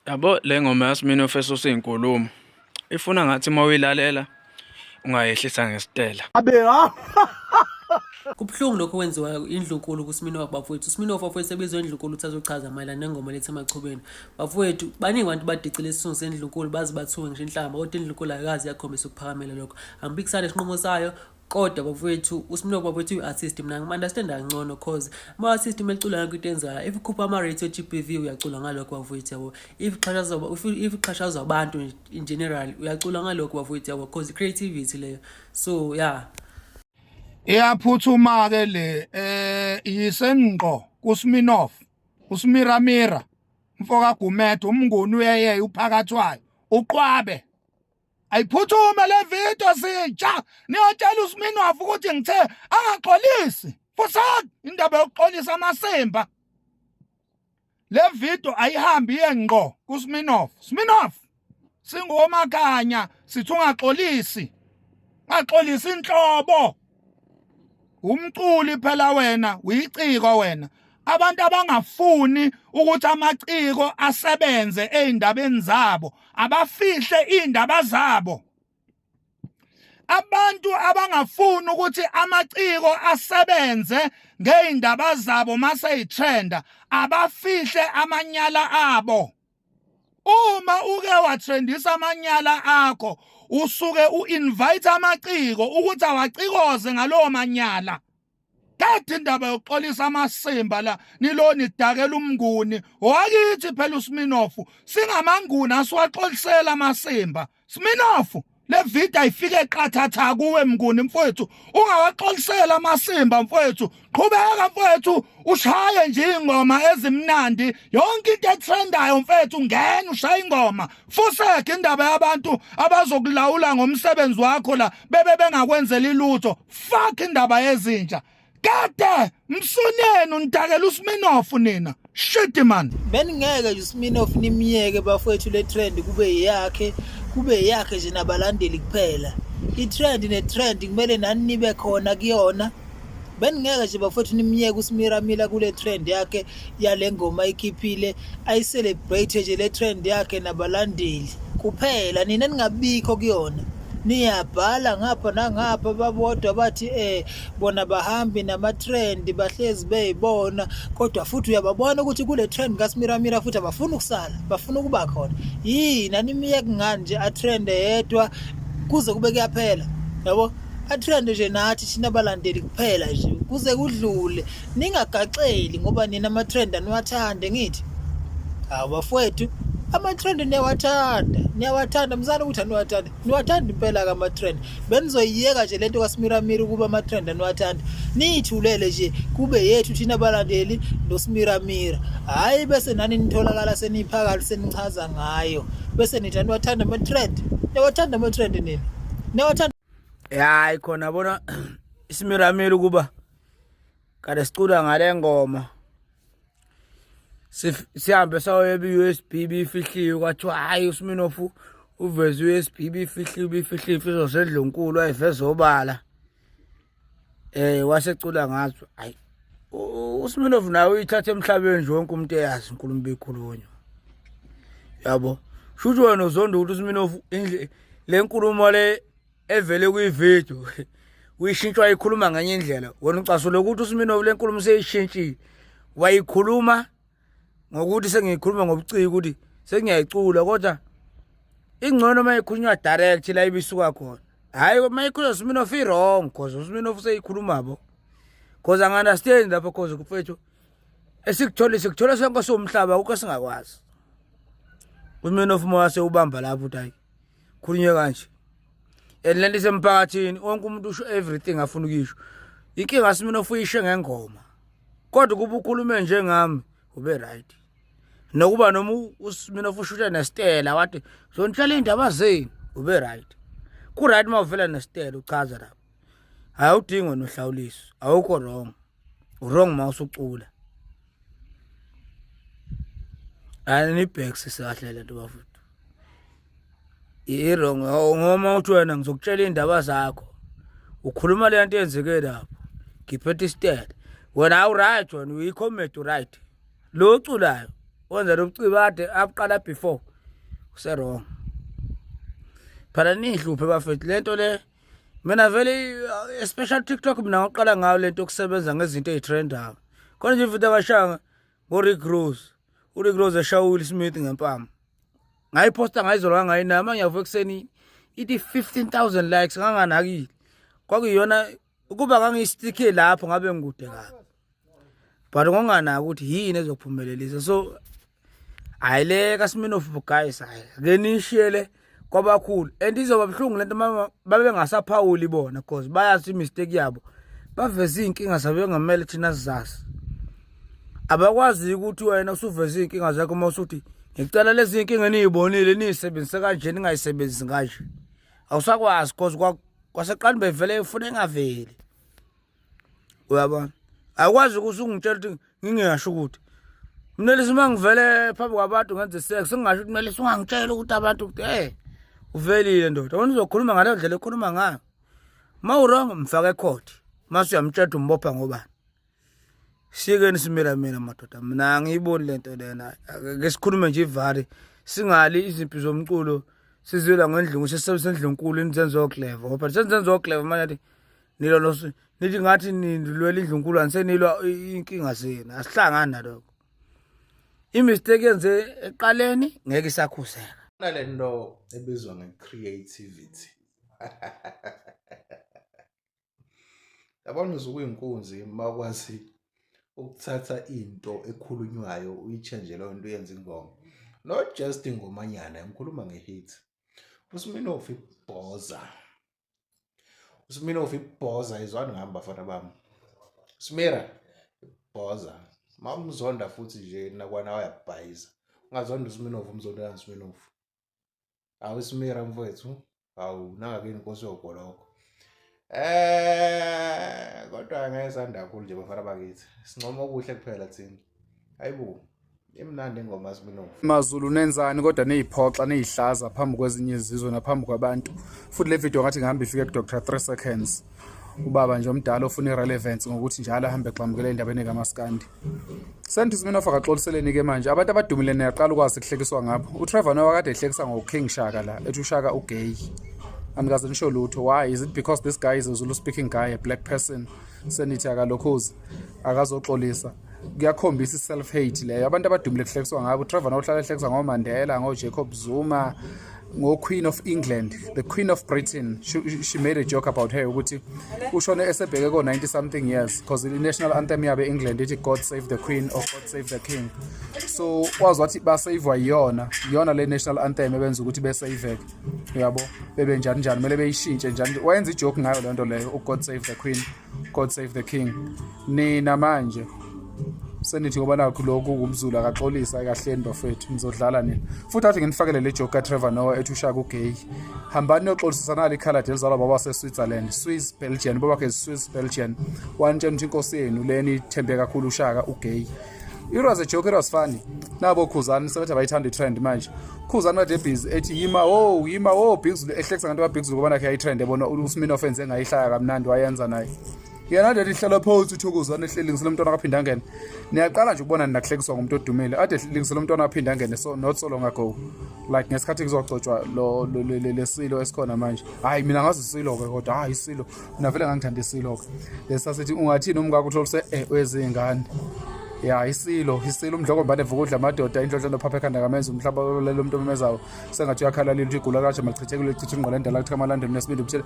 Yabo le ngoma yaSmino Feso seyinkulumo ifuna ngathi uma uyilalela ungayehlisa ngesitela. Kubuhlungu lokho kwenziwa indlunkulu kuSminoff bafowethu. uSminoff bafowethu sebizwe indlunkulu ukuthi azochaza mayelana nengoma lethi emachubeni. Bafowethu baningi abantu badicile isizungu sendlunkulu bazi bathuke ngisho inhlamba kodwa indlunkulu ayikazi yakhombisa ukuphakamela lokho. Angibikisana isinqumo sayo kodwa bafowethu uSminoff bafowethu uyi-artist mina ngimunderstanda kangcono cause ama-artist mecula yonke into enzayo if ukhupha ama-radio GBV uyacula ngalokho bafowethu yabo. If iqhashazwa abantu in general uyacula ngalokho bafowethu yabo cause creativity leyo. So yeah. Iyaphuthuma ke le yisenqo kuSminoff uSmiramira mfoka Gumedo umnguni uyeye uphakathwayo uqwabe ayiphuthume le video sitsha niyotshela uSminoff ukuthi ngithe angaxolisi fusaka indaba yokuxolisa amasemba le video ayihambi yenqo kuSminoff singomakanya sithi ungaxolisi ngaxolisa inhlobo umculi phela wena uyiciko wena abantu abangafuni ukuthi amaciko asebenze ezindabeni zabo abafihle indaba zabo abantu abangafuni ukuthi amaciko asebenze ngeindaba zabo mase yitrenda abafihle amanyala abo uma uke watrendisa amanyala akho usuke uinvite amaciko ukuthi awacikoze ngalowo manyala kathi indaba yokuxolisa amasimba la niloni idakela umnguni wakithi phela uSminoff singamanguni asiwaxolisela amasimba Sminoff le video ayifike eqathatha kuwe mnguni mfowethu ungawaxolisela amasimba mfowethu qhubeka mfowethu ushaye nje ingoma ezimnandi yonke into etrendayo mfowethu ngene ushaye ingoma fuseke indaba yabantu abazokulawula ngomsebenzi wakho la bebe bengakwenzela ilutho fuck indaba yezinja kade msuneni undakela uSminoff nina shit man beningeke nje uSminoff nimiyeke bafowethu le trend kube yakhe nje nabalandeli kuphela itrend netrend kumele nani nibe khona kuyona beningeke nje bafowethu nimiyeke uSmiramila kule trend yakhe yale ngoma ikhiphile ayicelebrate nje le trend yakhe nabalandeli kuphela nina ningabikho kuyona niyabhala ngapha nangapha babodwa bathi bona bahambi nama-trend bahlezi beyibona kodwa futhi uyababona ukuthi kule trend kaSmiramira futhi abafuna ukusala bafuna ukuba khona yini animiyeke ngani nje atrend yedwa kuze kube kuyaphela yabo atrend nje nathi thina abalandeli kuphela nje kuze kudlule ningagaxeli ngoba nina ama-trend aniwathande ngithi hawu bafowethu ama-trend niyawathanda mzana ukuthi niwathanda impela kama-trend benizoyiyeka nje lento kaSmiramira ukuba ama-trend aniwathanda niyithulele nje kube yethu thina abalandeli noSmiramira hayi bese nani nitholakala seniphakathi senichaza ngayo bese nithi niwathanda ama-trend niyawathanda ama-trend nini niyawathanda hayi khona bona iSmiramira ukuba kade sicula ngale ngoma sihambe sayo USB bifihliwe kwathiwa hayi uSminoff uveze USB bifihliwe ifiso sedlunkulu ayiveze obala wasecula ngazo hayi uSminoff nawe uyithatha emhlabeni nje wonke umuntu eyazi inkulumo bekhulunywa yabo shuthu wena uzonda ukuthi uSminoff le nkulumo le evele kuyivideo uyishintshwa ikhuluma nganye indlela wena ucasule ukuthi uSminoff le nkulumo seyishintshile wayikhuluma ngokuthi sengikhuluma ngobuciko ukuthi sengiyayicula kodwa ingcono mayikhulunywa direct la ibisuka khona hayi mayikhulunywa uSminoff wrong because uSminoff seyikhuluma bo because angunderstand lapho because kufethu sikuthola sonke somhlaba ukho singakwazi uSminoff mase ubamba lapho uthi hayi khulunywe kanje elendle semphakathini wonke umuntu usho everything afuna ukisho inkinga uSminoff uyishe ngengoma kodwa kuba ukhulume njengami ube right nokuba noma uSminoff ushutha neStella wathi zonitshela indaba zeni ube right ku right mawuvela neStella uchaza lapho hayi udingo nohlawuliso awukho wrong mawusucula ani backs sisahle lento bafuthu wrong ngoma uthi wena ngizokutshela indaba zakho ukhuluma le nto yenzeke lapho ngiphethe iStella wena awu right wena uyicomment right lo uculayo wenza lo buciko ade aqala before use wrong phela nihluphe bafethu lento le mina vele especially TikTok mina ngaqala ngayo lento yokusebenza ngezinto ezitrendayo khona nje mfethu akashanga ngoRick Ross uRick Ross eshaya uWill Smith ngempama ngayiposta ngayizolwa ngayina manje yavuka ekseni ithi 15,000 likes nganganakile kwakuyona ukuba ngangiyistike lapho ngabe ngikude kabi but ngonganaka ukuthi yini ezokuphumelelisa so ayileka Smirnoff guys akenishiyele kwabakhulu and izoba bhlungu lento mama babe ngasaphawuli bona because bayazi mistake yabo baveze inkinga zabe ngamele thina sizazi abakwazi ukuthi wena usuveze inkinga zakho mawusuthi ngicela lezi inkinga enizibonile nizisebenzise kanje ningayisebenzisi kanje awusakwazi because kwaseqani bevele ufuna engaveli uyabona akwazi ukungitshela ukuthi ngingasho ukuthi mina lesima ngivele phambi kwabantu ngenze sex singasho ukuthi kumele singangitshela ukuthi abantu ukuthi uvelile ndoda wena uzokhuluma ngale ndlela ekhuluma ngayo mawurong mfaka ecourt mase uyamtshela umbopha ngobani sikeni simira mina madoda mina ngiyiboni lento lena ake sikhulume nje ivali singali izimpi zomculo sizwela ngendlungu sesebenzendlunkulu inizenzo clever ngoba senzenzo clever manje nilo nithi ngathi nilwela indlunkulu ansenilwa inkinga zena asihlangana nalokho imistake yenze eqaleni ngeke isakhuseka nalento ebizwa nge-creativity yabona ukuyinkunzi makwazi ukuthatha into ekhulunywayo uyichange leyo nto yenza ingoma not just ingomanyana ngikhuluma ngehit uSmirnoff ibhoza izwana ngihamba bafana bami Smira ibhoza mamzonda futhi nje nakwana uyabhayiza ungazonda uSmirnoff umzonda kaSmirnoff awuSmira mfowethu awu nangakini inkosi yogoloko kodwa ngayesanda kakhulu nje bafana bakithi sincoma okuhle kuphela thina hayibo imnandi ingoma kaSmirnoff Mazulu nenzani kodwa neyiphoxa neyihlaza phambi kwezinye izizwe naphambi kwabantu futhi le video ngathi ngihamba ifike ku Dr 3 seconds ubaba nje omdala ofuna irelevance ngokuthi njalo ahambe egxamukele endabeni kaMaskandi Santi Smirnoff akaxoliseleni ke manje abantu abadumile niyaqala ukwazi kuhlekiswa ngabo uTrevor Noah kade ehlekisa ngoKing Shaka la ethi uShaka ugay angikaze nisho lutho why is it because this guy is a Zulu speaking guy a black person senithi akalokhozi akazoxolisa kuyakhombisa self hate leyo abantu abadumile kuhlekiswa ngabo uTrevor Noah uhlala ehlekisa ngoMandela ngoJacob Zuma ngo-Queen of England, the Queen of Britain. She made a joke about her ukuthi ushone esebheke ko 90 something years because the national anthem yabe England ithi God save the Queen or God save the King. So wazi wathi basavwa yona le national anthem ebenza ukuthi besaveke. Uyabo bebe njani mele beyishintshe njani. Wayenza ijoke ngayo lento leyo God save the Queen, God save the King. Nina manje senithi ngoba nakho lokhu kumzulu akaxolisa ekahleni bafethu nizodlala nini futhi athi nginifakele le joke kaTrevor Noah ethi uShaka ugay hambani yoxolisana le Canada elizalwa baba waseSwitzerland Swiss Belgian baba ke Swiss Belgian wantshela ukuthi inkosi yenu leni ithembe kakhulu uShaka ugay it was a joke it was funny nabo Khuzani sebethi bayithanda itrend manje Khuzani kade busy ethi yima Biggs ehlekisa ngabantu baBiggs ngoba nakhe ayitrend ebona uSmirnoff enze ngayihlaya kamnandi wayenza naye yena nje lihlala phansi uThokozana ehlelingisela umntwana akaphinda angene niyaqala nje ukubona ninahlekiswa ngumuntu odumile ade ehlelingisela umntwana akaphinda angene so not so long ago like ngesikhathi kuzogcotshwa lo lesilo esikhona manje hayi mina ngazi isilo ke kodwa hayi isilo mina vele ngangithanda isilo ke lesasithi ungathini umngaka utholise wezingane ya isilo umdloko mbane vukudla amadoda indlodlana phapha ekhanda kamenza umhlaba lelo umuntu omemezayo sengathi uyakhala leli igula kaje malichithekile lichitha ingqola endala kuthi kaMalandeni nesibindi ubutshela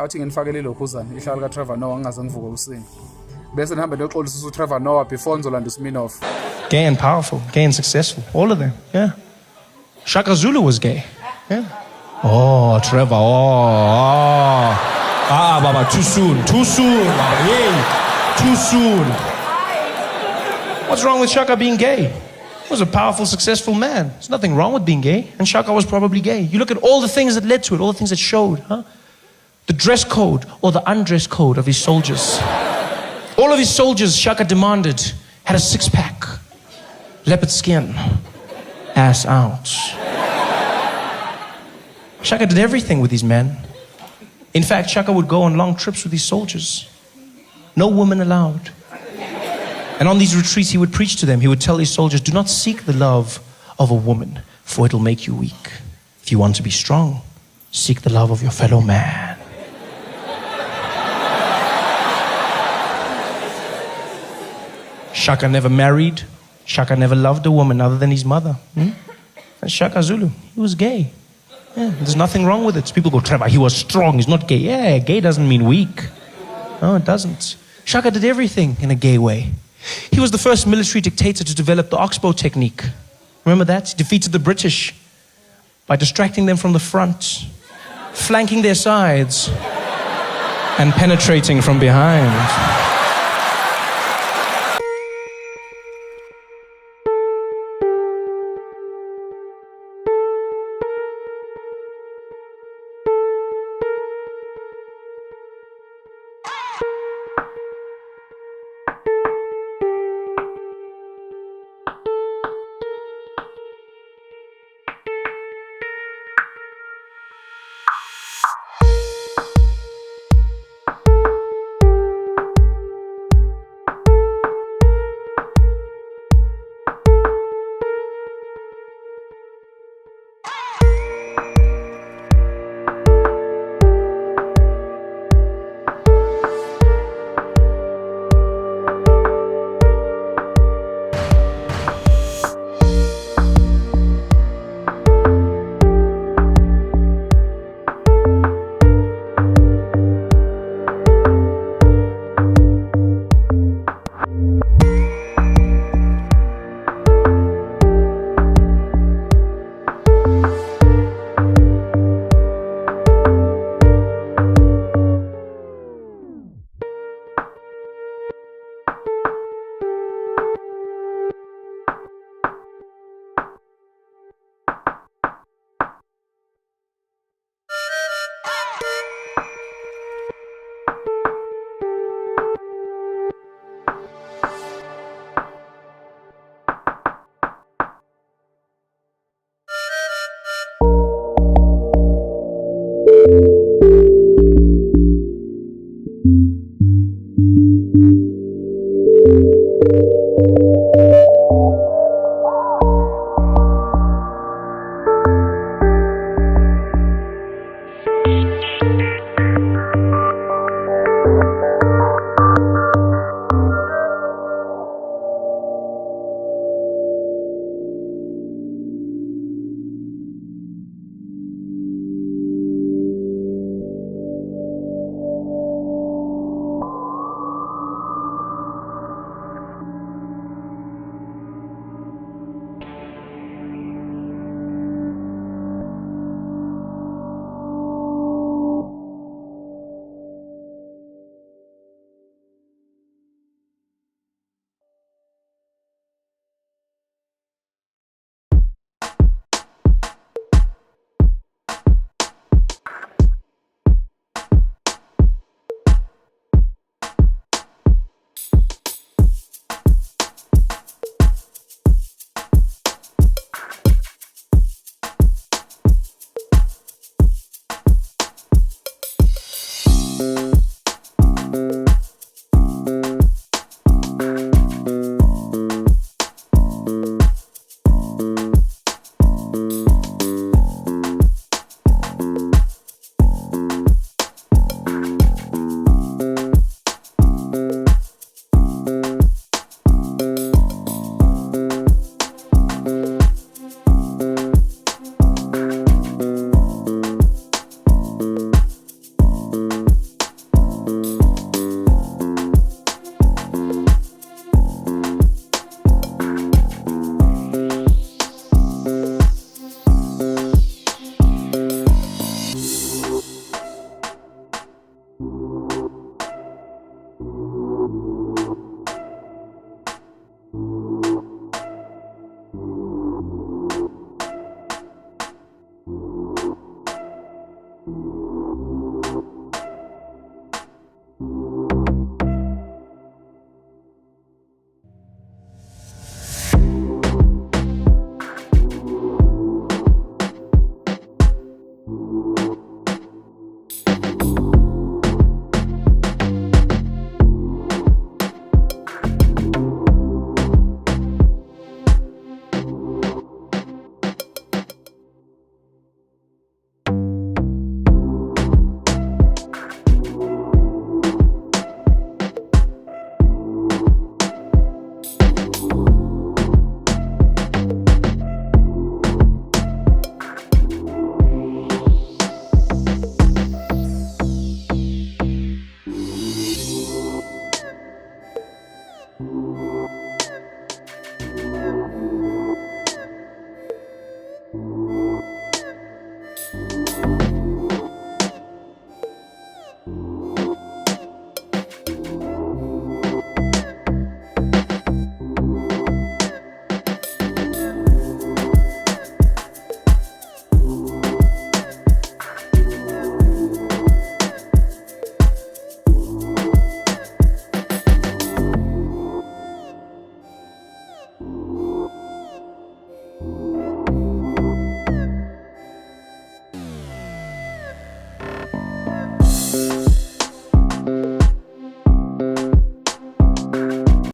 athi nginifakele lo Khuzani ihlala kaTrevor Noah ngingaze ngivuke usinga bese nihambe noxolisa uTrevor Noah before Nzolanda Smirnoff gay and powerful, gay and successful, all of them, yeah. Shaka Zulu was gay, yeah. Oh, Trevor, Baba, too soon, Baba, yeah, too soon. What's wrong with Shaka being gay? He was a powerful, successful man. There's nothing wrong with being gay. And Shaka was probably gay. You look at all the things that led to it, all the things that showed, huh? The dress code or the undress code of his soldiers. All of his soldiers, Shaka demanded, had a six-pack, leopard skin, ass out. Shaka did everything with these men. In fact, Shaka would go on long trips with his soldiers. No women allowed. And on these retreats, he would preach to them. He would tell his soldiers, do not seek the love of a woman, for it will make you weak. If you want to be strong, seek the love of your fellow man. Shaka never married. Shaka never loved a woman other than his mother. And Shaka Zulu, he was gay. Yeah, there's nothing wrong with it. People go, Trevor, he was strong, he's not gay. Yeah, gay doesn't mean weak. No, it doesn't. Shaka did everything in a gay way. He was the first military dictator to develop the oxbow technique. Remember that? He defeated the British by distracting them from the front, flanking their sides, and penetrating from behind.